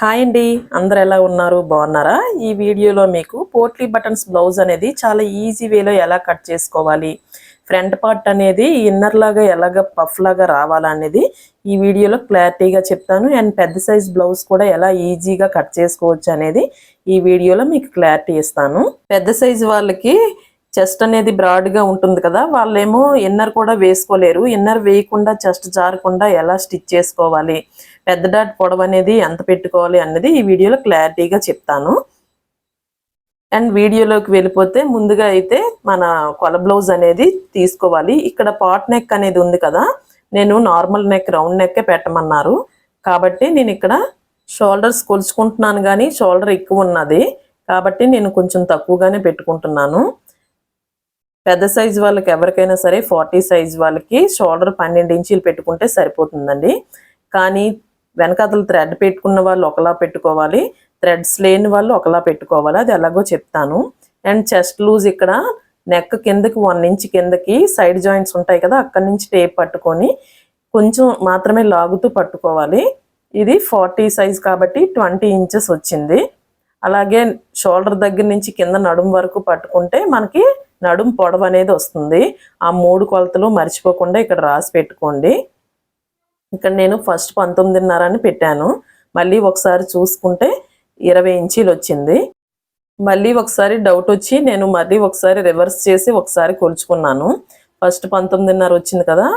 Hi అండి, అందరు ఎలా ఉన్నారు? బాగున్నారా? ఈ వీడియోలో మీకు పోట్లీ బటన్స్ బ్లౌజ్ అనేది చాలా ఈజీ వేలో ఎలా కట్ చేసుకోవాలి, ఫ్రంట్ పార్ట్ అనేది ఇన్నర్ లాగా ఎలాగ పఫ్ లాగా రావాలనేది ఈ వీడియోలో క్లారిటీగా చెప్తాను. అండ్ పెద్ద సైజ్ బ్లౌజ్ కూడా ఎలా ఈజీగా కట్ చేసుకోవచ్చు అనేది ఈ వీడియోలో మీకు క్లారిటీ ఇస్తాను. పెద్ద సైజ్ వాళ్ళకి చెస్ట్ అనేది బ్రాడ్గా ఉంటుంది కదా, వాళ్ళేమో ఇన్నర్ కూడా వేసుకోలేరు. ఇన్నర్ వేయకుండా చెస్ట్ జారకుండా ఎలా స్టిచ్ చేసుకోవాలి, పెద్ద డాట్ పొడవు అనేది ఎంత పెట్టుకోవాలి అన్నది ఈ వీడియోలో క్లారిటీగా చెప్తాను. అండ్ వీడియోలోకి వెళ్ళిపోతే ముందుగా అయితే మన కొల బ్లౌజ్ అనేది తీసుకోవాలి. ఇక్కడ పాట్ నెక్ అనేది ఉంది కదా, నేను నార్మల్ నెక్ రౌండ్ నెక్కే పెట్టమన్నారు కాబట్టి నేను ఇక్కడ షోల్డర్స్ కొలుచుకుంటున్నాను, కానీ షోల్డర్ ఎక్కువ ఉన్నది కాబట్టి నేను కొంచెం తక్కువగానే పెట్టుకుంటున్నాను. పెద్ద సైజు వాళ్ళకి ఎవరికైనా సరే 40 సైజ్ వాళ్ళకి షోల్డర్ 12 ఇంచీలు పెట్టుకుంటే సరిపోతుందండి. కానీ వెనకాతల థ్రెడ్ పెట్టుకున్న వాళ్ళు ఒకలా పెట్టుకోవాలి, థ్రెడ్స్ లేని వాళ్ళు ఒకలా పెట్టుకోవాలి. అది ఎలాగో చెప్తాను. అండ్ చెస్ట్ లూజ్ ఇక్కడ నెక్ కిందకి 1 ఇంచ్ కిందకి సైడ్ జాయింట్స్ ఉంటాయి కదా, అక్కడి నుంచి టేప్ పట్టుకొని కొంచెం మాత్రమే లాగుతూ పట్టుకోవాలి. ఇది 40 సైజ్ కాబట్టి 20 ఇంచెస్ వచ్చింది. అలాగే షోల్డర్ దగ్గర నుంచి కింద నడుము వరకు పట్టుకుంటే మనకి నడుము పొడవు అనేది వస్తుంది. ఆ 3 కొలతలు మర్చిపోకుండా ఇక్కడ రాసి పెట్టుకోండి. ఇక్కడ నేను ఫస్ట్ 19.5 అని పెట్టాను. మళ్ళీ ఒకసారి చూసుకుంటే 20 ఇంచీలు వచ్చింది. మళ్ళీ ఒకసారి డౌట్ వచ్చి నేను మళ్ళీ ఒకసారి రివర్స్ చేసి ఒకసారి కొలుచుకున్నాను. ఫస్ట్ 19.5 వచ్చింది కదా,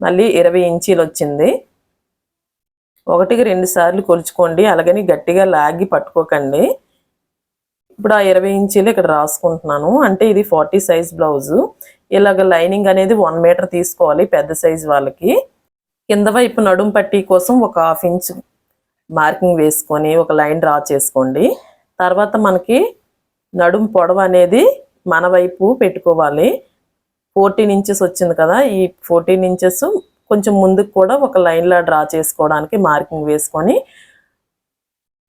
మళ్ళీ 20 ఇంచీలు వచ్చింది. 1కి 2 సార్లు కొలుచుకోండి, అలాగని గట్టిగా లాగి పట్టుకోకండి. ఇప్పుడు ఆ 20 ఇంచీలు ఇక్కడ రాసుకుంటున్నాను. అంటే ఇది 40 సైజ్ బ్లౌజు. ఇలాగ లైనింగ్ అనేది 1 మీటర్ తీసుకోవాలి పెద్ద సైజ్ వాళ్ళకి. కింద వైపు నడుము పట్టీ కోసం ఒక 1/2 ఇంచ్ మార్కింగ్ వేసుకొని ఒక లైన్ డ్రా చేసుకోండి. తర్వాత మనకి నడుము పొడవు అనేది మన వైపు పెట్టుకోవాలి. 14 ఇంచెస్ వచ్చింది కదా, ఈ 14 ఇంచెస్ కొంచెం ముందుకు కూడా ఒక లైన్లా డ్రా చేసుకోవడానికి మార్కింగ్ వేసుకొని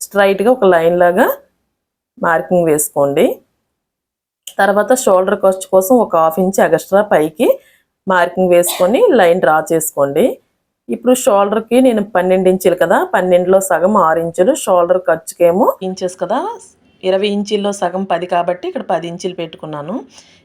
స్ట్రైట్గా ఒక లైన్ లాగా మార్కింగ్ వేసుకోండి. తర్వాత షోల్డర్ ఖర్చు కోసం ఒక 1/2 ఇంచ్ ఎక్స్ట్రా పైకి మార్కింగ్ వేసుకొని లైన్ డ్రా చేసుకోండి. ఇప్పుడు షోల్డర్కి నేను 12 ఇంచులు కదా, 12లో సగం 6 ఇంచులు, షోల్డర్ ఖర్చుకేమో ఇంచెస్ కదా, 20 ఇంచుల్లో సగం 10 కాబట్టి ఇక్కడ 10 ఇంచులు పెట్టుకున్నాను.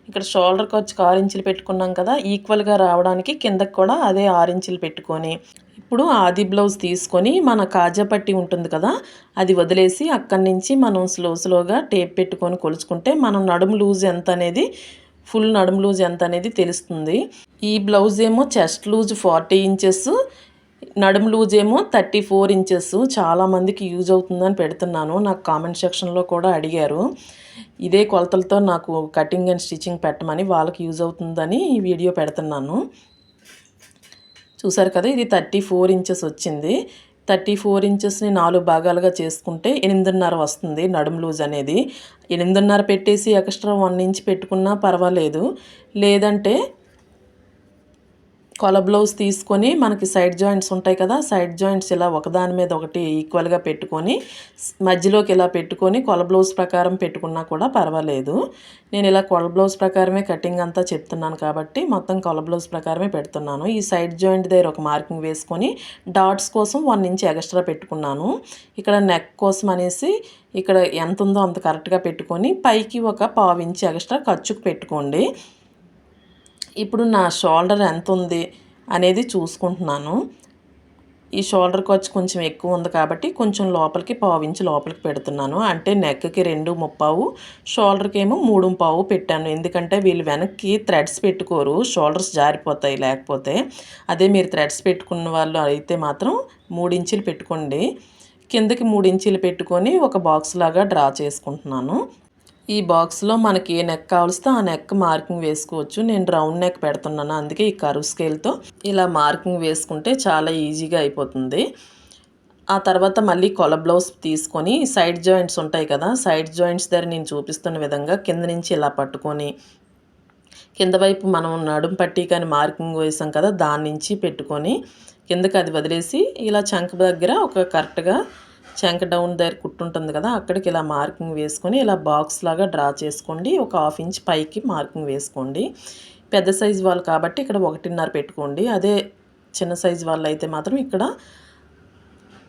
ఇక్కడ షోల్డర్ ఖర్చుకు 6 ఇంచులు పెట్టుకున్నాం కదా, ఈక్వల్గా రావడానికి కిందకి కూడా అదే 6 ఇంచులు పెట్టుకొని ఇప్పుడు ఆది బ్లౌజ్ తీసుకొని మన కాజా పట్టి ఉంటుంది కదా, అది వదిలేసి అక్కడి నుంచి మనం స్లోగా టేప్ పెట్టుకొని కొలుచుకుంటే మనం నడుము లూజ్ ఎంత అనేది, ఫుల్ నడుము లూజ్ ఎంత అనేది తెలుస్తుంది. ఈ బ్లౌజ్ ఏమో చెస్ట్ లూజ్ 40 ఇంచెస్, నడుము లూజ్ ఏమో 34 ఇంచెస్. చాలామందికి యూజ్ అవుతుందని పెడుతున్నాను. నాకు కామెంట్ సెక్షన్లో కూడా అడిగారు ఇదే కొలతలతో నాకు కటింగ్ అండ్ స్టిచ్చింగ్ పెట్టమని, వాళ్ళకి యూజ్ అవుతుందని ఈ వీడియో పెడుతున్నాను. చూసారు కదా, ఇది 34 ఇంచెస్ వచ్చింది. 34 ఇంచెస్ని 4 భాగాలుగా చేసుకుంటే 8.5 వస్తుంది నడుము లూజ్ అనేది. 8.5 పెట్టేసి ఎక్స్ట్రా 1 ఇంచ్ పెట్టుకున్నా పర్వాలేదు. లేదంటే కొల బ్లౌజ్ తీసుకొని మనకి సైడ్ జాయింట్స్ ఉంటాయి కదా, సైడ్ జాయింట్స్ ఇలా ఒకదాని మీద ఒకటి ఈక్వల్గా పెట్టుకొని మధ్యలోకి ఇలా పెట్టుకొని కొల బ్లౌజ్ ప్రకారం పెట్టుకున్నా కూడా పర్వాలేదు. నేను ఇలా కొల బ్లౌజ్ ప్రకారమే కటింగ్ అంతా చెప్తున్నాను కాబట్టి మొత్తం కొల బ్లౌజ్ ప్రకారమే పెడుతున్నాను. ఈ సైడ్ జాయింట్ దగ్గర ఒక మార్కింగ్ వేసుకొని డాట్స్ కోసం 1 ఇంచ్ ఎక్స్ట్రా పెట్టుకున్నాను. ఇక్కడ నెక్ కోసం అనేసి ఇక్కడ ఎంత ఉందో అంత కరెక్ట్గా పెట్టుకొని పైకి ఒక 1/2 ఇంచ్ ఎక్స్ట్రా ఖర్చుకు పెట్టుకోండి. ఇప్పుడు నా షోల్డర్ ఎంత ఉంది అనేది చూసుకుంటున్నాను. ఈ షోల్డర్ ఖర్చు కొంచెం ఎక్కువ ఉంది కాబట్టి కొంచెం లోపలికి 1/2 ఇంచ్ లోపలికి పెడుతున్నాను. అంటే నెక్కి 2.5, షోల్డర్కి ఏమో 3.5 పెట్టాను. ఎందుకంటే వీళ్ళు వెనక్కి థ్రెడ్స్ పెట్టుకోరు, షోల్డర్స్ జారిపోతాయి లేకపోతే. అదే మీరు థ్రెడ్స్ పెట్టుకున్న వాళ్ళు అయితే మాత్రం 3 ఇంచులు పెట్టుకోండి. కిందకి 3 ఇంచులు పెట్టుకొని ఒక బాక్స్ లాగా డ్రా చేసుకుంటున్నాను. ఈ బాక్స్లో మనకి ఏ నెక్ కావలిస్తే ఆ నెక్ మార్కింగ్ వేసుకోవచ్చు. నేను రౌండ్ నెక్ పెడుతున్నాను, అందుకే ఈ కర్వ్ స్కేల్తో ఇలా మార్కింగ్ వేసుకుంటే చాలా ఈజీగా అయిపోతుంది. ఆ తర్వాత మళ్ళీ కొల బ్లౌజ్ తీసుకొని సైడ్ జాయింట్స్ ఉంటాయి కదా, సైడ్ జాయింట్స్ దగ్గర నేను చూపిస్తున్న విధంగా కింద నుంచి ఇలా పట్టుకొని కింద వైపు మనం నడుము పట్టి కానీ మార్కింగ్ వేసాం కదా, దాని నుంచి పెట్టుకొని కిందకి అది వదిలేసి ఇలా చంక దగ్గర ఒక కరెక్ట్గా చంక డౌన్ దగ్గర కుట్టుంటుంది కదా, అక్కడికి ఇలా మార్కింగ్ వేసుకొని ఇలా బాక్స్ లాగా డ్రా చేసుకోండి. ఒక 1/2 ఇంచ్ పైకి మార్కింగ్ వేసుకోండి. పెద్ద సైజు వాళ్ళు కాబట్టి ఇక్కడ 1.5 పెట్టుకోండి. అదే చిన్న సైజు వాళ్ళు అయితే మాత్రం ఇక్కడ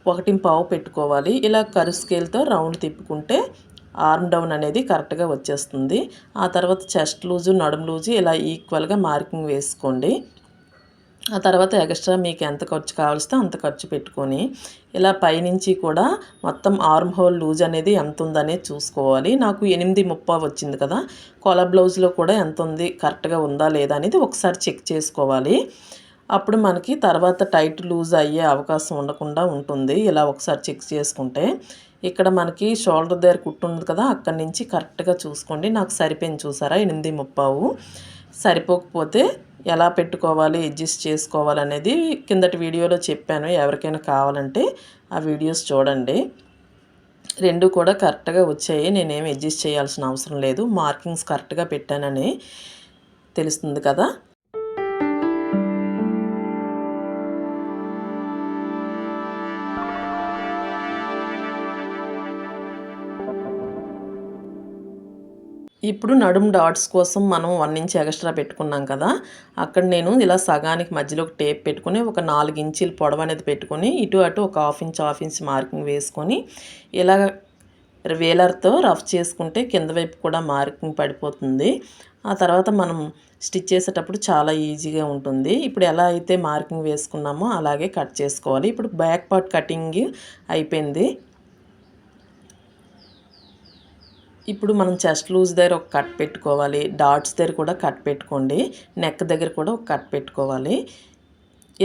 1.5 పెట్టుకోవాలి. ఇలా కర్వ్ స్కేల్తో రౌండ్ తిప్పుకుంటే ఆర్మ్ డౌన్ అనేది కరెక్ట్గా వచ్చేస్తుంది. ఆ తర్వాత చెస్ట్ లూజు, నడుము లూజు ఇలా ఈక్వల్గా మార్కింగ్ వేసుకోండి. ఆ తర్వాత ఎక్స్ట్రా మీకు ఎంత ఖర్చు కావాల్సితే అంత ఖర్చు పెట్టుకొని ఇలా పైనుంచి కూడా మొత్తం ఆర్మ్ హోల్ లూజ్ అనేది ఎంత ఉందనేది చూసుకోవాలి. నాకు 8.30 వచ్చింది కదా, కొల బ్లౌజ్లో కూడా ఎంత ఉంది, కరెక్ట్గా ఉందా లేదా అనేది ఒకసారి చెక్ చేసుకోవాలి. అప్పుడు మనకి తర్వాత టైట్ లూజ్ అయ్యే అవకాశం ఉండకుండా ఉంటుంది. ఇలా ఒకసారి చెక్ చేసుకుంటే ఇక్కడ మనకి షోల్డర్ దగ్గర కుట్టు ఉంది కదా, అక్కడి నుంచి కరెక్ట్గా చూసుకోండి. నాకు సరిపోయింది చూసారా 8.30. సరిపోకపోతే ఎలా పెట్టుకోవాలి, అడ్జస్ట్ చేసుకోవాలి అనేది కిందటి వీడియోలో చెప్పాను. ఎవరికైనా కావాలంటే ఆ వీడియోస్ చూడండి. రెండు కూడా కరెక్ట్గా వచ్చాయి. నేనేమి అడ్జస్ట్ చేయాల్సిన అవసరం లేదు. మార్కింగ్స్ కరెక్ట్గా పెట్టానని తెలుస్తుంది కదా. ఇప్పుడు నడుము డాట్స్ కోసం మనం 1 ఇంచ్ ఎక్స్ట్రా పెట్టుకున్నాం కదా, అక్కడ నేను ఇలా సగానికి మధ్యలో ఒక టేప్ పెట్టుకుని ఒక 4 ఇంచుల పొడవు అనేది పెట్టుకొని ఇటు అటు ఒక హాఫ్ ఇంచ్ మార్కింగ్ వేసుకొని ఇలా వేలర్తో రఫ్ చేసుకుంటే కింద వైపు కూడా మార్కింగ్ పడిపోతుంది. ఆ తర్వాత మనం స్టిచ్ చేసేటప్పుడు చాలా ఈజీగా ఉంటుంది. ఇప్పుడు ఎలా అయితే మార్కింగ్ వేసుకున్నామో అలాగే కట్ చేసుకోవాలి. ఇప్పుడు బ్యాక్ పార్ట్ కటింగ్ అయిపోయింది. ఇప్పుడు మనం చెస్ట్ లూజ్ దగ్గర ఒక కట్ పెట్టుకోవాలి. డాట్స్ దగ్గర కూడా కట్ పెట్టుకోండి. నెక్ దగ్గర కూడా ఒక కట్ పెట్టుకోవాలి.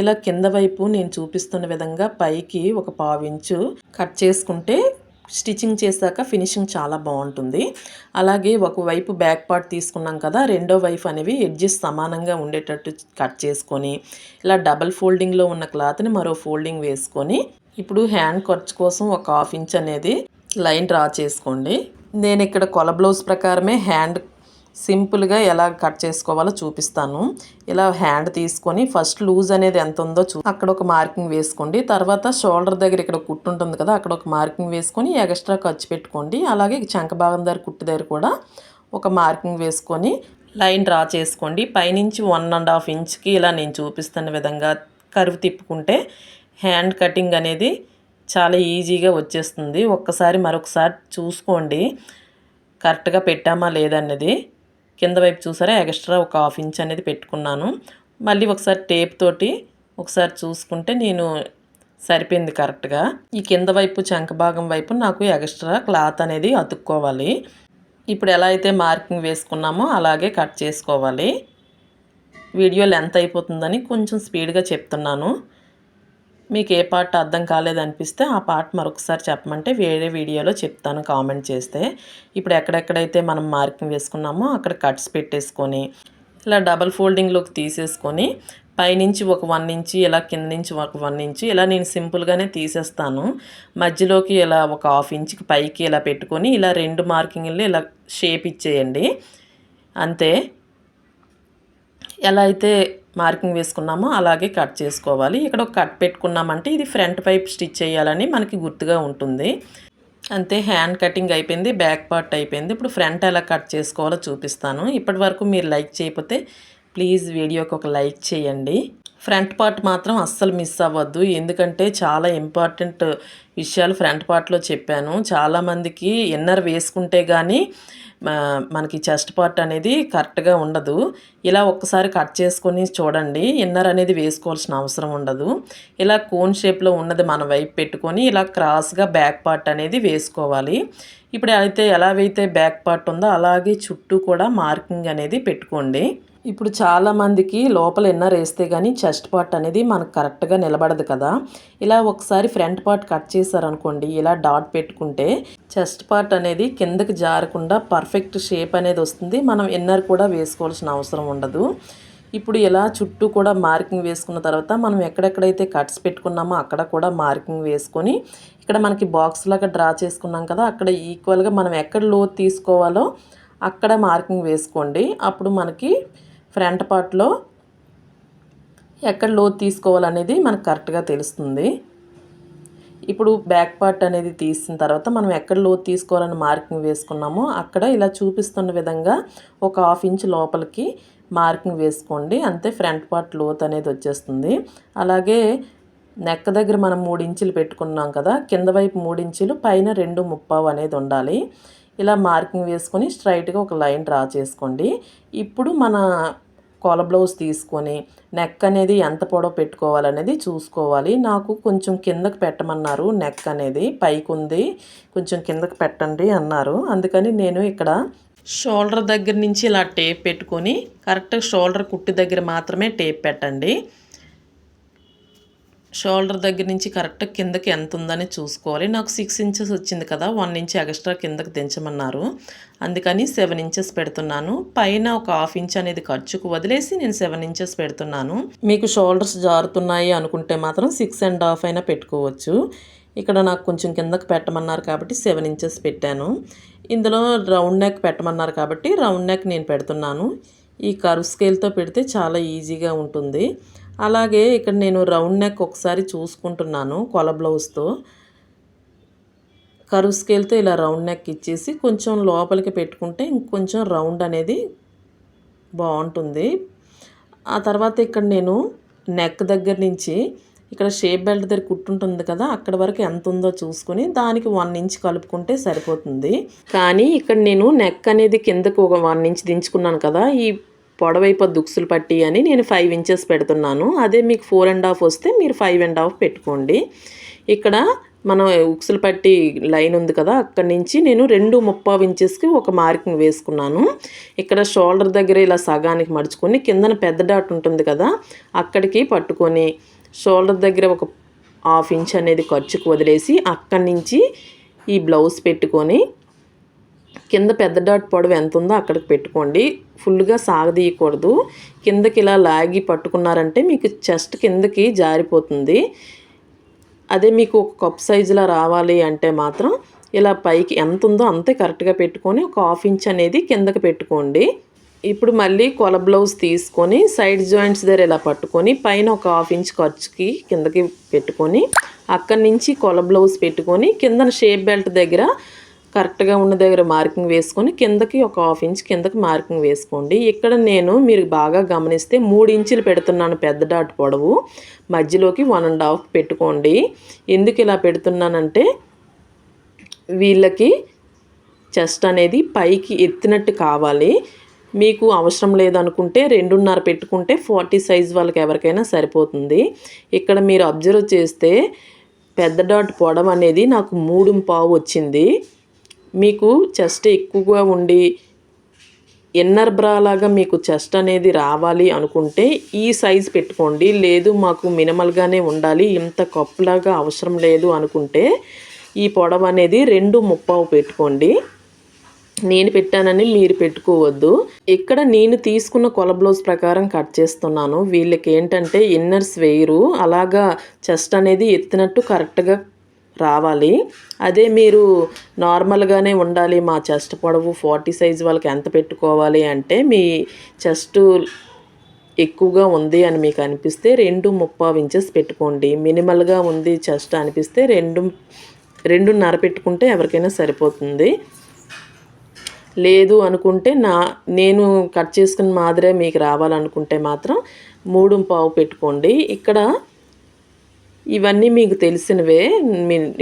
ఇలా కింద వైపు నేను చూపిస్తున్న విధంగా పైకి ఒక 1/2 ఇంచు కట్ చేసుకుంటే స్టిచ్చింగ్ చేశాక ఫినిషింగ్ చాలా బాగుంటుంది. అలాగే ఒకవైపు బ్యాక్ పార్ట్ తీసుకున్నాం కదా, రెండో వైపు అనేవి ఎడ్జెస్ సమానంగా ఉండేటట్టు కట్ చేసుకొని ఇలా డబల్ ఫోల్డింగ్లో ఉన్న క్లాత్ని మరో ఫోల్డింగ్ వేసుకొని ఇప్పుడు హ్యాండ్ ఖర్చు కోసం ఒక 1/2 ఇంచ్ అనేది లైన్ డ్రా చేసుకోండి. నేను ఇక్కడ కొల బ్లౌజ్ ప్రకారమే హ్యాండ్ సింపుల్గా ఎలా కట్ చేసుకోవాలో చూపిస్తాను. ఇలా హ్యాండ్ తీసుకొని ఫస్ట్ లూజ్ అనేది ఎంత ఉందో అక్కడ ఒక మార్కింగ్ వేసుకోండి. తర్వాత షోల్డర్ దగ్గర ఇక్కడ కుట్టు ఉంటుంది కదా, అక్కడ ఒక మార్కింగ్ వేసుకొని ఎక్స్ట్రా ఖర్చు పెట్టుకోండి. అలాగే చంక భాగం దగ్గర కుట్టు దగ్గర కూడా ఒక మార్కింగ్ వేసుకొని లైన్ డ్రా చేసుకోండి. పైనుంచి 1.5 ఇంచ్కి ఇలా నేను చూపిస్తున్న విధంగా కర్వ్ తిప్పుకుంటే హ్యాండ్ కటింగ్ అనేది చాలా ఈజీగా వచ్చేస్తుంది. ఒక్కసారి మరొకసారి చూసుకోండి కరెక్ట్గా పెట్టామా లేదన్నది. కింద వైపు చూసారా ఎక్స్ట్రా ఒక 1/2 ఇంచ్ అనేది పెట్టుకున్నాను. మళ్ళీ ఒకసారి టేప్ తోటి ఒకసారి చూసుకుంటే నేను సరిపోయింది కరెక్ట్గా. ఈ కింద వైపు చంక భాగం వైపు నాకు ఎక్స్ట్రా క్లాత్ అనేది అతుక్కోవాలి. ఇప్పుడు ఎలా అయితే మార్కింగ్ వేసుకున్నామో అలాగే కట్ చేసుకోవాలి. వీడియో లెంత్ అయిపోతుందని కొంచెం స్పీడ్గా చెప్తున్నాను. మీకు ఏ పార్ట్ అర్థం కాలేదనిపిస్తే ఆ పార్ట్ మరొకసారి చెప్పమంటే వేరే వీడియోలో చెప్తాను కామెంట్ చేస్తే. ఇప్పుడు ఎక్కడెక్కడైతే మనం మార్కింగ్ వేసుకున్నామో అక్కడ కట్స్ పెట్టేసుకొని ఇలా డబల్ ఫోల్డింగ్లోకి తీసేసుకొని పైనుంచి ఒక 1 ఇంచ్ ఇలా కింద నుంచి ఒక 1 ఇంచ్ ఇలా నేను సింపుల్గానే తీసేస్తాను. మధ్యలోకి ఇలా ఒక 1/2 ఇంచ్కి పైకి ఇలా పెట్టుకొని ఇలా 2 మార్కింగ్లు ఇలా షేప్ ఇచ్చేయండి. అంతే. ఎలా అయితే మార్కింగ్ వేసుకున్నామో అలాగే కట్ చేసుకోవాలి. ఇక్కడ ఒక కట్ పెట్టుకున్నామంటే ఇది ఫ్రంట్ వైపు స్టిచ్ చేయాలని మనకి గుర్తుగా ఉంటుంది. అంతే, హ్యాండ్ కటింగ్ అయిపోయింది, బ్యాక్ పార్ట్ అయిపోయింది. ఇప్పుడు ఫ్రంట్ ఎలా కట్ చేసుకోవాలో చూపిస్తాను. ఇప్పటి వరకు మీరు లైక్ చేయకపోతే ప్లీజ్ వీడియోకి ఒక లైక్ చేయండి. ఫ్రంట్ పార్ట్ మాత్రం అస్సలు మిస్ అవ్వద్దు, ఎందుకంటే చాలా ఇంపార్టెంట్ విషయాలు ఫ్రంట్ పార్ట్లో చెప్పాను. చాలామందికి ఇన్నర్ వేసుకుంటే కానీ మనకి చెస్ట్ పార్ట్ అనేది కరెక్ట్గా ఉండదు. ఇలా ఒక్కసారి కట్ చేసుకొని చూడండి, ఇన్నర్ అనేది వేసుకోవాల్సిన అవసరం ఉండదు. ఇలా కోన్ షేప్లో ఉన్నది మన వైపు పెట్టుకొని ఇలా క్రాస్గా బ్యాక్ పార్ట్ అనేది వేసుకోవాలి. ఇప్పుడు అయితే ఎలా అయితే బ్యాక్ పార్ట్ ఉందో అలాగే చుట్టూ కూడా మార్కింగ్ అనేది పెట్టుకోండి. ఇప్పుడు చాలామందికి లోపల ఇన్నర్ వేస్తే కానీ చెస్ట్ పార్ట్ అనేది మనకు కరెక్ట్గా నిలబడదు కదా. ఇలా ఒకసారి ఫ్రంట్ పార్ట్ కట్ చేశారనుకోండి, ఇలా డాట్ పెట్టుకుంటే చెస్ట్ పార్ట్ అనేది కిందకి జారకుండా పర్ఫెక్ట్ షేప్ అనేది వస్తుంది. మనం ఇన్నర్ కూడా వేసుకోవాల్సిన అవసరం ఉండదు. ఇప్పుడు ఇలా చుట్టూ కూడా మార్కింగ్ వేసుకున్న తర్వాత మనం ఎక్కడెక్కడైతే కట్స్ పెట్టుకున్నామో అక్కడ కూడా మార్కింగ్ వేసుకొని ఇక్కడ మనకి బాక్స్ లాగా డ్రా చేసుకున్నాం కదా, అక్కడ ఈక్వల్గా మనం ఎక్కడ లోతు తీసుకోవాలో అక్కడ మార్కింగ్ వేసుకోండి. అప్పుడు మనకి ఫ్రంట్ పార్ట్లో ఎక్కడ లోతు తీసుకోవాలనేది మనకు కరెక్ట్గా తెలుస్తుంది. ఇప్పుడు బ్యాక్ పార్ట్ అనేది తీసిన తర్వాత మనం ఎక్కడ లోతు తీసుకోవాలని మార్కింగ్ వేసుకున్నామో అక్కడ ఇలా చూపిస్తున్న విధంగా ఒక 1/2 ఇంచ్ లోపలికి మార్కింగ్ వేసుకోండి. అంతే, ఫ్రంట్ పార్ట్ లోతు అనేది వచ్చేస్తుంది. అలాగే నెక్ దగ్గర మనం 3 ఇంచులు పెట్టుకున్నాం కదా, కింద వైపు 3 ఇంచులు, పైన 2.25 అనేది ఉండాలి. ఇలా మార్కింగ్ వేసుకొని స్ట్రైట్గా ఒక లైన్ డ్రా చేసుకోండి. ఇప్పుడు మన కొల బ్లౌజ్ తీసుకొని నెక్ అనేది ఎంత పొడవు పెట్టుకోవాలనేది చూసుకోవాలి. నాకు కొంచెం కిందకి పెట్టమన్నారు, నెక్ అనేది పైకి ఉంది, కొంచెం కిందకి పెట్టండి అన్నారు. అందుకని నేను ఇక్కడ షోల్డర్ దగ్గర నుంచి ఇలా టేప్ పెట్టుకొని కరెక్ట్గా షోల్డర్ కుట్టు దగ్గర మాత్రమే టేప్ పెట్టండి. షోల్డర్ దగ్గర నుంచి కరెక్ట్ కిందకి ఎంత ఉందని చూసుకోవాలి. నాకు 6 ఇంచెస్ వచ్చింది కదా, 1 ఇంచ్ ఎక్స్ట్రా కిందకి దించమన్నారు. అందుకని 7 ఇంచెస్ పెడుతున్నాను. పైన ఒక 1/2 ఇంచ్ అనేది ఖర్చుకు వదిలేసి నేను 7 ఇంచెస్ పెడుతున్నాను. మీకు షోల్డర్స్ జారుతున్నాయి అనుకుంటే మాత్రం 6.5 అయినా పెట్టుకోవచ్చు. ఇక్కడ నాకు కొంచెం కిందకి పెట్టమన్నారు కాబట్టి 7 ఇంచెస్ పెట్టాను. ఇందులో రౌండ్ నెక్ పెట్టమన్నారు కాబట్టి రౌండ్ నెక్ నేను పెడుతున్నాను. ఈ కర్వ్ స్కేల్తో పెడితే చాలా ఈజీగా ఉంటుంది. అలాగే ఇక్కడ నేను రౌండ్ నెక్ ఒకసారి చూసుకుంటున్నాను కొల బ్లౌజ్తో. కర్వ్ స్కేల్తో ఇలా రౌండ్ నెక్ ఇచ్చేసి కొంచెం లోపలికి పెట్టుకుంటే ఇంకొంచెం రౌండ్ అనేది బాగుంటుంది. ఆ తర్వాత ఇక్కడ నేను నెక్ దగ్గర నుంచి ఇక్కడ షేప్ బెల్ట్ దగ్గర కుట్టుంటుంది కదా, అక్కడ వరకు ఎంత ఉందో చూసుకొని దానికి 1 ఇంచ్ కలుపుకుంటే సరిపోతుంది. కానీ ఇక్కడ నేను నెక్ అనేది కిందకు ఒక 1 ఇంచ్ దించుకున్నాను కదా, ఈ పొడవైపు ఉక్సులు పట్టి అని నేను 5 ఇంచెస్ పెడుతున్నాను. అదే మీకు 4.5 వస్తే మీరు 5.5 పెట్టుకోండి. ఇక్కడ మనం ఉక్సులు పట్టి లైన్ ఉంది కదా, అక్కడి నుంచి నేను 2.25 ఇంచెస్కి ఒక మార్కింగ్ వేసుకున్నాను. ఇక్కడ షోల్డర్ దగ్గర ఇలా సగానికి మడుచుకొని కిందన పెద్ద డాట్ ఉంటుంది కదా, అక్కడికి పట్టుకొని షోల్డర్ దగ్గర ఒక 1/2 ఇంచ్ అనేది ఖర్చుకు వదిలేసి అక్కడి నుంచి ఈ బ్లౌజ్ పెట్టుకొని కింద పెద్ద డాట్ పొడవు ఎంత ఉందో అక్కడికి పెట్టుకోండి. ఫుల్గా సాగదీయకూడదు. కిందకి ఇలా లాగి పట్టుకున్నారంటే మీకు చెస్ట్ కిందకి జారిపోతుంది. అదే మీకు ఒక కప్ సైజులా రావాలి అంటే మాత్రం ఇలా పైకి ఎంత ఉందో అంతే కరెక్ట్గా పెట్టుకొని ఒక 1/2 ఇంచ్ అనేది కిందకి పెట్టుకోండి. ఇప్పుడు మళ్ళీ కొల బ్లౌజ్ తీసుకొని సైడ్ జాయింట్స్ దగ్గర ఇలా పట్టుకొని పైన ఒక 1/2 ఇంచ్ ఖర్చుకి కిందకి పెట్టుకొని అక్కడి నుంచి కొల బ్లౌజ్ పెట్టుకొని కిందన షేప్ బెల్ట్ దగ్గర కరెక్ట్గా ఉన్న దగ్గర మార్కింగ్ వేసుకొని కిందకి ఒక 1/2 ఇంచ్ కిందకి మార్కింగ్ వేసుకోండి. ఇక్కడ నేను మీరు బాగా గమనిస్తే 3 ఇంచులు పెడుతున్నాను పెద్ద డాట్ పొడవు, మధ్యలోకి 1.5 పెట్టుకోండి. ఎందుకు ఇలా పెడుతున్నానంటే వీళ్ళకి చెస్ట్ అనేది పైకి ఎత్తినట్టు కావాలి. మీకు అవసరం లేదనుకుంటే 2.5 పెట్టుకుంటే 40 సైజ్ వాళ్ళకి ఎవరికైనా సరిపోతుంది. ఇక్కడ మీరు అబ్జర్వ్ చేస్తే పెద్ద డాట్ పొడవు అనేది నాకు 3.5 వచ్చింది. మీకు చెస్ట్ ఎక్కువగా ఉండి ఇన్నర్ బ్రా లాగా మీకు చెస్ట్ అనేది రావాలి అనుకుంటే ఈ సైజ్ పెట్టుకోండి. లేదు మాకు మినిమల్గానే ఉండాలి, ఇంత కప్పులాగా అవసరం లేదు అనుకుంటే ఈ పొడవు అనేది 2.30 పెట్టుకోండి. నేను పెట్టానని మీరు పెట్టుకోవద్దు. ఇక్కడ నేను తీసుకున్న కొల బ్లౌజ్ ప్రకారం కట్ చేస్తున్నాను. వీళ్ళకి ఏంటంటే ఇన్నర్స్ వేయరు, అలాగా చెస్ట్ అనేది ఎత్తినట్టు కరెక్ట్గా రావాలి. అదే మీరు నార్మల్గానే ఉండాలి, మా చెస్ట్ పొడవు 40 సైజు వాళ్ళకి ఎంత పెట్టుకోవాలి అంటే మీ చెస్ట్ ఎక్కువగా ఉంది అని మీకు అనిపిస్తే 2.30 ఇంచెస్ పెట్టుకోండి. మినిమల్గా ఉంది చెస్ట్ అనిపిస్తే 2.5 పెట్టుకుంటే ఎవరికైనా సరిపోతుంది. లేదు అనుకుంటే నేను కట్ చేసుకున్న మాదిరే మీకు రావాలనుకుంటే మాత్రం 3.5 పెట్టుకోండి. ఇక్కడ ఇవన్నీ మీకు తెలిసినవే.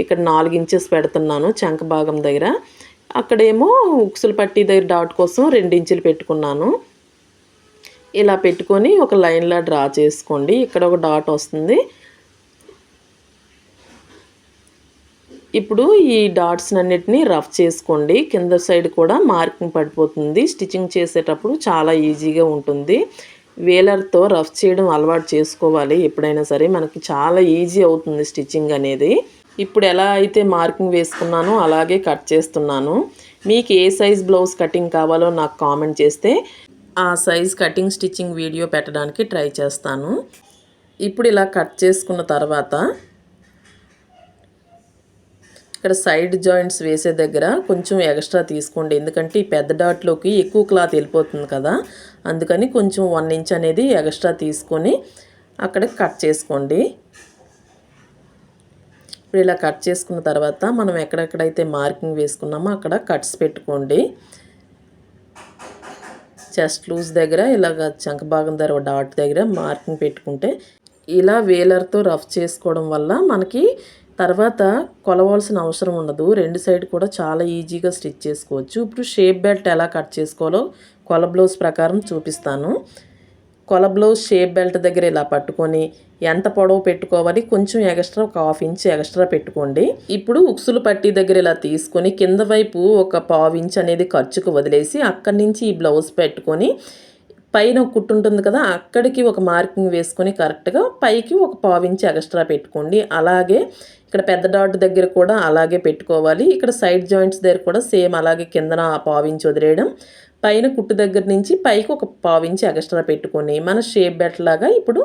ఇక్కడ 4 ఇంచెస్ పెడుతున్నాను చంక భాగం దగ్గర, అక్కడేమో ఉక్సులు పట్టి దగ్గర డాట్ కోసం 2 ఇంచులు పెట్టుకున్నాను. ఇలా పెట్టుకొని ఒక లైన్లా డ్రా చేసుకోండి. ఇక్కడ ఒక డాట్ వస్తుంది. ఇప్పుడు ఈ డాట్స్ అన్నిటిని రఫ్ చేసుకోండి. కింద సైడ్ కూడా మార్కింగ్ పడిపోతుంది. స్టిచ్చింగ్ చేసేటప్పుడు చాలా ఈజీగా ఉంటుంది. వేలర్తో రఫ్ చేయడం అలవాటు చేసుకోవాలి. ఎప్పుడైనా సరే మనకి చాలా ఈజీ అవుతుంది స్టిచ్చింగ్ అనేది. ఇప్పుడు ఎలా అయితే మార్కింగ్ వేసుకున్నానో అలాగే కట్ చేస్తున్నాను. మీకు ఏ సైజ్ బ్లౌజ్ కటింగ్ కావాలో నాకు కామెంట్ చేస్తే ఆ సైజ్ కటింగ్ స్టిచ్చింగ్ వీడియో పెట్టడానికి ట్రై చేస్తాను. ఇప్పుడు ఇలా కట్ చేసుకున్న తర్వాత ఇక్కడ సైడ్ జాయింట్స్ వేసే దగ్గర కొంచెం ఎక్స్ట్రా తీసుకోండి. ఎందుకంటే ఈ పెద్ద డాట్లోకి ఎక్కువ క్లాత్ వెళ్ళిపోతుంది కదా, అందుకని కొంచెం 1 ఇంచ్ అనేది ఎక్స్ట్రా తీసుకొని అక్కడ కట్ చేసుకోండి. ఇప్పుడు ఇలా కట్ చేసుకున్న తర్వాత మనం ఎక్కడెక్కడైతే మార్కింగ్ వేసుకున్నామో అక్కడ కట్స్ పెట్టుకోండి. చెస్ట్ లూజ్ దగ్గర ఇలాగ చంక భాగం దగ్గర డాట్ దగ్గర మార్కింగ్ పెట్టుకుంటే ఇలా వేలర్తో రఫ్ చేసుకోవడం వల్ల మనకి తర్వాత కొలవాల్సిన అవసరం ఉండదు. రెండు సైడ్ కూడా చాలా ఈజీగా స్టిచ్ చేసుకోవచ్చు. ఇప్పుడు షేప్ బెల్ట్ ఎలా కట్ చేసుకోవాలో కొల బ్లౌజ్ ప్రకారం చూపిస్తాను. కొల బ్లౌజ్ షేప్ బెల్ట్ దగ్గర ఇలా పట్టుకొని ఎంత పొడవు పెట్టుకోవాలి, కొంచెం ఎక్స్ట్రా ఒక 1/2 ఇంచ్ ఎక్స్ట్రా పెట్టుకోండి. ఇప్పుడు ఉక్సులు పట్టీ దగ్గర ఇలా తీసుకొని కింద వైపు ఒక 1/2 ఇంచ్ అనేది ఖర్చుకు వదిలేసి అక్కడి నుంచి ఈ బ్లౌజ్ పెట్టుకొని పైన కుట్టు ఉంటుంది కదా, అక్కడికి ఒక మార్కింగ్ వేసుకొని కరెక్ట్గా పైకి ఒక 1/2 ఇంచ్ ఎక్స్ట్రా పెట్టుకోండి. అలాగే ఇక్కడ పెద్ద డాట్ దగ్గర కూడా అలాగే పెట్టుకోవాలి. ఇక్కడ సైడ్ జాయింట్స్ దగ్గర కూడా సేమ్ అలాగే కిందన 1/2 ఇంచ్ వదిలేయడం, పైన కుట్టు దగ్గర నుంచి పైకి ఒక 1/2 ఇంచ్ ఎక్స్ట్రా పెట్టుకొని మన షేప్ బెల్ట్ లాగా ఇప్పుడు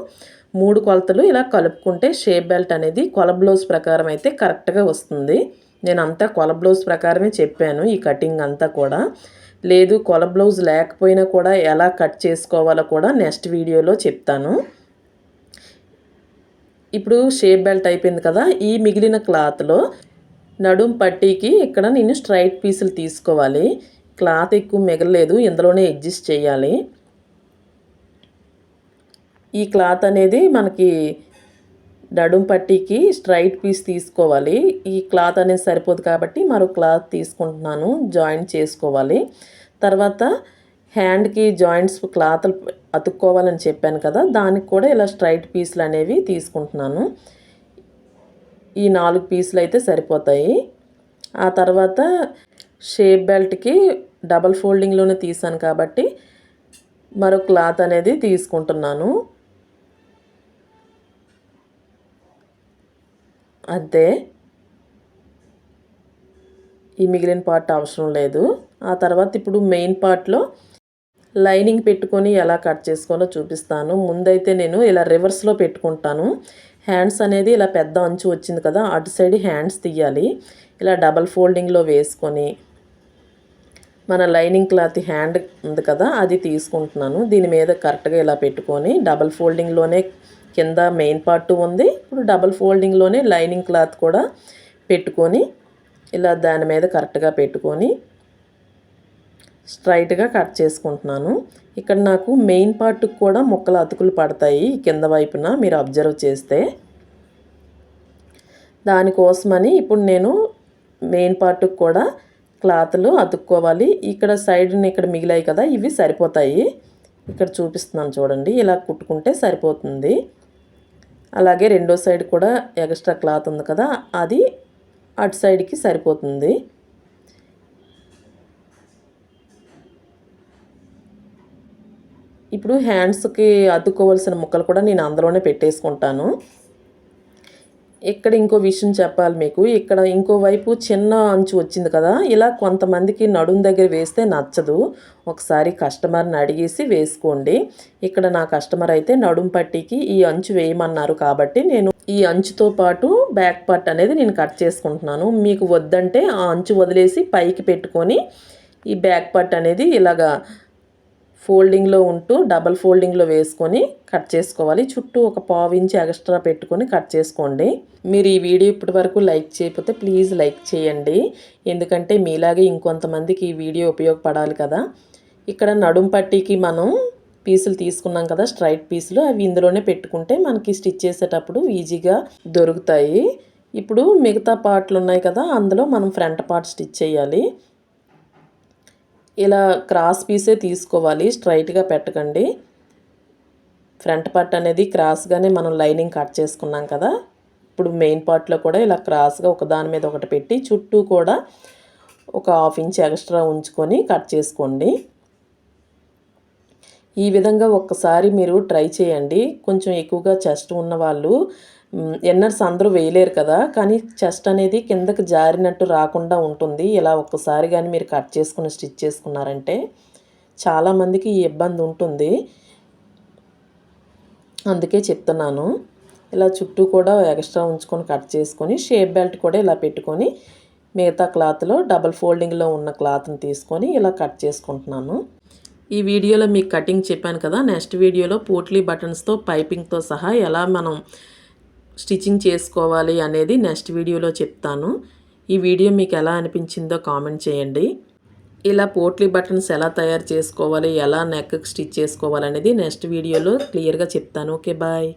3 కొలతలు ఇలా కలుపుకుంటే షేప్ బెల్ట్ అనేది కొల బ్లౌజ్ ప్రకారం అయితే కరెక్ట్గా వస్తుంది. నేను అంతా కొల బ్లౌజ్ ప్రకారమే చెప్పాను ఈ కటింగ్ అంతా కూడా. లేదు కొల బ్లౌజ్ లేకపోయినా కూడా ఎలా కట్ చేసుకోవాలో కూడా నెక్స్ట్ వీడియోలో చెప్తాను. ఇప్పుడు షేప్ బెల్ట్ అయిపోయింది కదా, ఈ మిగిలిన క్లాత్లో నడుం పట్టీకి ఇక్కడ నేను స్ట్రైట్ పీసులు తీసుకోవాలి. క్లాత్ ఎక్కువ మిగలలేదు, ఇందులోనే అడ్జస్ట్ చేయాలి. ఈ క్లాత్ అనేది మనకి నడుం పట్టీకి స్ట్రైట్ పీస్ తీసుకోవాలి. ఈ క్లాత్ అనేది సరిపోదు కాబట్టి మరో క్లాత్ తీసుకుంటున్నాను, జాయింట్ చేసుకోవాలి. తర్వాత హ్యాండ్కి జాయింట్స్ క్లాత్లు అతుక్కోవాలని చెప్పాను కదా, దానికి కూడా ఇలా స్ట్రైట్ పీసులు అనేవి తీసుకుంటున్నాను. ఈ 4 పీసులు అయితే సరిపోతాయి. ఆ తర్వాత షేప్ బెల్ట్కి డబల్ ఫోల్డింగ్లోనే తీసాను కాబట్టి మరో క్లాత్ అనేది తీసుకుంటున్నాను. అంతే, ఈ మిగిలిన పార్ట్ అవసరం లేదు. ఆ తర్వాత ఇప్పుడు మెయిన్ పార్ట్లో లైనింగ్ పెట్టుకొని ఎలా కట్ చేసుకోవాలో చూపిస్తాను. ముందైతే నేను ఇలా రివర్స్లో పెట్టుకుంటాను. హ్యాండ్స్ అనేది ఇలా పెద్ద అంచు వచ్చింది కదా, అటు సైడ్ హ్యాండ్స్ తీయాలి. ఇలా డబల్ ఫోల్డింగ్లో వేసుకొని మన లైనింగ్ క్లాత్ హ్యాండ్ ఉంది కదా, అది తీసుకుంటున్నాను. దీని మీద కరెక్ట్గా ఇలా పెట్టుకొని డబల్ ఫోల్డింగ్లోనే కింద మెయిన్ పార్ట్ ఉంది, ఇప్పుడు డబల్ ఫోల్డింగ్లోనే లైనింగ్ క్లాత్ కూడా పెట్టుకొని ఇలా దాని మీద కరెక్ట్గా పెట్టుకొని స్ట్రైట్గా కట్ చేసుకుంటున్నాను. ఇక్కడ నాకు మెయిన్ పార్ట్కి కూడా ముక్కలు అతుకులు పడతాయి కింద వైపున, మీరు అబ్జర్వ్ చేస్తే. దానికోసమని ఇప్పుడు నేను మెయిన్ పార్ట్కి కూడా క్లాత్లు అతుక్కోవాలి. ఇక్కడ సైడ్ని ఇక్కడ మిగిలాయి కదా, ఇవి సరిపోతాయి. ఇక్కడ చూపిస్తున్నాను చూడండి, ఇలా కుట్టుకుంటే సరిపోతుంది. అలాగే రెండో సైడ్ కూడా ఎక్స్ట్రా క్లాత్ ఉంది కదా, అది అటు సైడ్కి సరిపోతుంది. ఇప్పుడు హ్యాండ్స్కి అతుక్కోవలసిన ముక్కలు కూడా నేను అందులోనే పెట్టేసుకుంటాను. ఇక్కడ ఇంకో విషయం చెప్పాలి మీకు, ఇక్కడ ఇంకోవైపు చిన్న అంచు వచ్చింది కదా, ఇలా కొంతమందికి నడుం దగ్గర వేస్తే నచ్చదు. ఒకసారి కస్టమర్ని అడిగేసి వేసుకోండి. ఇక్కడ నా కస్టమర్ అయితే నడుం పట్టీకి ఈ అంచు వేయమన్నారు కాబట్టి నేను ఈ అంచుతో పాటు బ్యాక్ పార్ట్ అనేది నేను కట్ చేసుకుంటున్నాను. మీకు వద్దంటే ఆ అంచు వదిలేసి పైకి పెట్టుకొని ఈ బ్యాక్ పార్ట్ అనేది ఇలాగా ఫోల్డింగ్లో ఉంటూ డబల్ ఫోల్డింగ్లో వేసుకొని కట్ చేసుకోవాలి. చుట్టూ ఒక 1/2 ఇంచ్ ఎక్స్ట్రా పెట్టుకొని కట్ చేసుకోండి. మీరు ఈ వీడియో ఇప్పటి వరకు లైక్ చేయకపోతే ప్లీజ్ లైక్ చేయండి, ఎందుకంటే మీలాగే ఇంకొంతమందికి ఈ వీడియో ఉపయోగపడాలి కదా. ఇక్కడ నడుం పట్టీకి మనం పీసులు తీసుకున్నాం కదా, స్ట్రైట్ పీసులు, అవి ఇందులోనే పెట్టుకుంటే మనకి స్టిచ్ చేసేటప్పుడు ఈజీగా దొరుకుతాయి. ఇప్పుడు మిగతా పార్ట్లు ఉన్నాయి కదా, అందులో మనం ఫ్రంట్ పార్ట్ స్టిచ్ చేయాలి. ఇలా క్రాస్ పీసే తీసుకోవాలి, స్ట్రైట్గా పెట్టకండి. ఫ్రంట్ పార్ట్ అనేది క్రాస్గానే మనం లైనింగ్ కట్ చేసుకున్నాం కదా, ఇప్పుడు మెయిన్ పార్ట్లో కూడా ఇలా క్రాస్గా ఒకదాని మీద ఒకటి పెట్టి చుట్టూ కూడా ఒక 1/2 ఇంచ్ ఎక్స్ట్రా ఉంచుకొని కట్ చేసుకోండి. ఈ విధంగా ఒక్కసారి మీరు ట్రై చేయండి. కొంచెం ఎక్కువగా చెస్ట్ ఉన్నవాళ్ళు ఎన్నర్స్ అందరూ వేయలేరు కదా, కానీ చెస్ట్ అనేది కిందకి జారినట్టు రాకుండా ఉంటుంది. ఇలా ఒక్కసారి కానీ మీరు కట్ చేసుకుని స్టిచ్ చేసుకున్నారంటే చాలామందికి ఈ ఇబ్బంది ఉంటుంది, అందుకే చెప్తున్నాను. ఇలా చుట్టూ కూడా ఎక్స్ట్రా ఉంచుకొని కట్ చేసుకొని షేప్ బెల్ట్ కూడా ఇలా పెట్టుకొని మిగతా క్లాత్లో డబల్ ఫోల్డింగ్లో ఉన్న క్లాత్ని తీసుకొని ఇలా కట్ చేసుకుంటున్నాను. ఈ వీడియోలో మీకు కటింగ్ చెప్పాను కదా, నెక్స్ట్ వీడియోలో పోట్లీ బటన్స్తో పైపింగ్తో సహా ఎలా మనం స్టిచ్చింగ్ చేసుకోవాలి అనేది నెక్స్ట్ వీడియోలో చెప్తాను. ఈ వీడియో మీకు ఎలా అనిపించిందో కామెంట్ చేయండి. ఇలా పోట్లీ బటన్స్ ఎలా తయారు చేసుకోవాలి, ఎలా నెక్కి స్టిచ్ చేసుకోవాలి అనేది నెక్స్ట్ వీడియోలో క్లియర్గా చెప్తాను. Okay, bye.